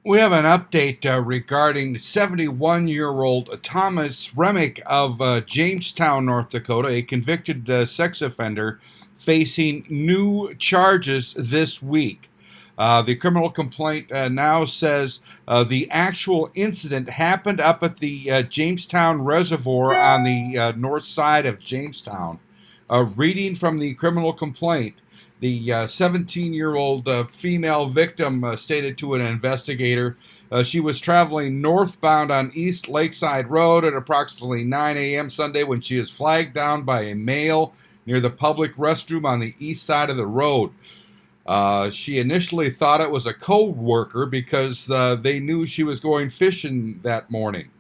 We have an update regarding 71-year-old Thomas Remick of Jamestown, North Dakota, a convicted sex offender facing new charges this week. The criminal complaint now says the actual incident happened up at the Jamestown Reservoir on the north side of Jamestown. Reading from the criminal complaint, the 17-year-old female victim stated to an investigator she was traveling northbound on East Lakeside Road at approximately 9 a.m. Sunday when she was flagged down by a male near the public restroom on the east side of the road. She initially thought it was a co-worker because they knew she was going fishing that morning.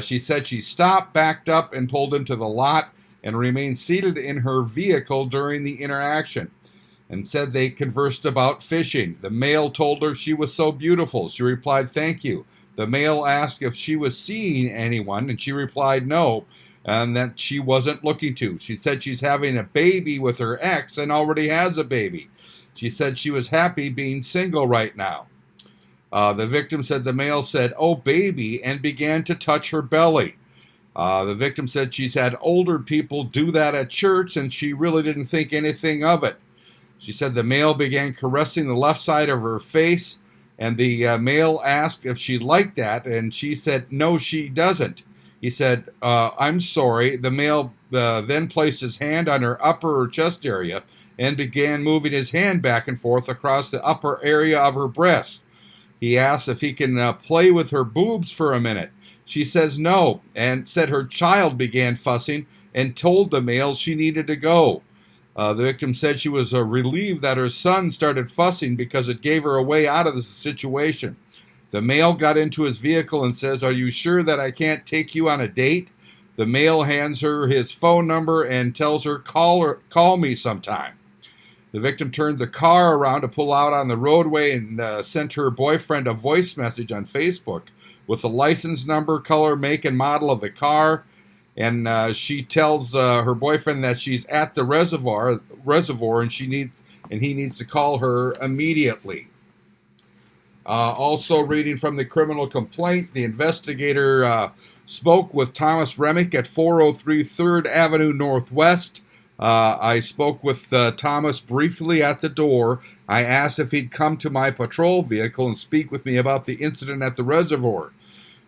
She said she stopped, backed up, and pulled into the lot and remained seated in her vehicle during the interaction, and said they conversed about fishing. The male told her she was so beautiful. She replied, "Thank you." The male asked if she was seeing anyone, and she replied no, and that she wasn't looking to. She said she's having a baby with her ex and already has a baby. She said she was happy being single right now. The victim said the male said, "Oh, baby," and began to touch her belly. The victim said she's had older people do that at church, and she really didn't think anything of it. She said the male began caressing the left side of her face, and the male asked if she liked that, and she said no, she doesn't. He said, "I'm sorry." The male then placed his hand on her upper chest area and began moving his hand back and forth across the upper area of her breast. He asked if he can play with her boobs for a minute. She says no, and said her child began fussing and told the male she needed to go. The victim said she was relieved that her son started fussing because it gave her a way out of the situation. The male got into his vehicle and says, "Are you sure that I can't take you on a date?" The male hands her his phone number and tells her, call me sometime. The victim turned the car around to pull out on the roadway and sent her boyfriend a voice message on Facebook with the license number, color, make, and model of the car. And she tells her boyfriend that she's at the reservoir, and he needs to call her immediately. Also, reading from the criminal complaint, the investigator spoke with Thomas Remick at 403 3rd Avenue Northwest. I spoke with Thomas briefly at the door. I asked if he'd come to my patrol vehicle and speak with me about the incident at the reservoir.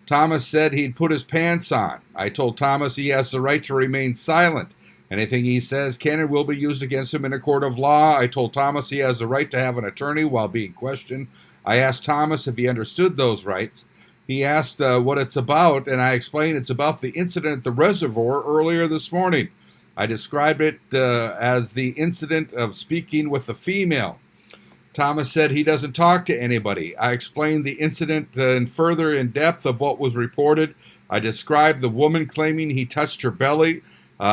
Thomas said he'd put his pants on. I told Thomas he has the right to remain silent. Anything he says can and will be used against him in a court of law. I told Thomas he has the right to have an attorney while being questioned. I asked Thomas if he understood those rights. He asked what it's about, and I explained it's about the incident at the reservoir earlier this morning. I described it as the incident of speaking with a female. Thomas said he doesn't talk to anybody. I explained the incident further in depth of what was reported. I described the woman claiming he touched her belly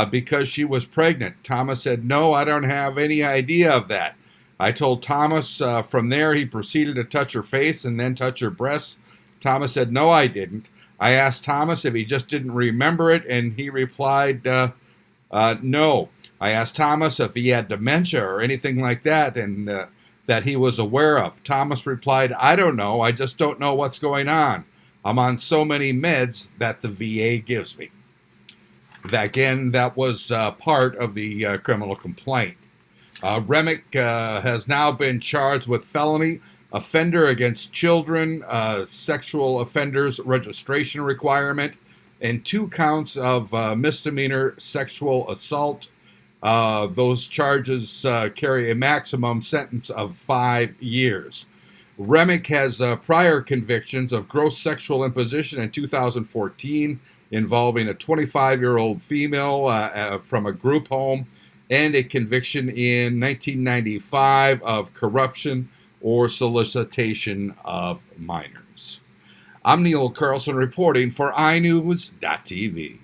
because she was pregnant. Thomas said, "No, I don't have any idea of that." I told Thomas from there he proceeded to touch her face and then touch her breasts. Thomas said, "No, I didn't." I asked Thomas if he just didn't remember it, and he replied, no. I asked Thomas if he had dementia or anything like that, and that he was aware of. Thomas replied, "I don't know. I just don't know what's going on. I'm on so many meds that the VA gives me." That was part of the criminal complaint. Remick has now been charged with felony offender against children, sexual offenders registration requirement, and 2 counts of misdemeanor sexual assault. Those charges carry a maximum sentence of 5 years. Remick has prior convictions of gross sexual imposition in 2014 involving a 25-year-old female from a group home, and a conviction in 1995 of corruption or solicitation of minors. I'm Neil Carlson reporting for iNewZ.TV.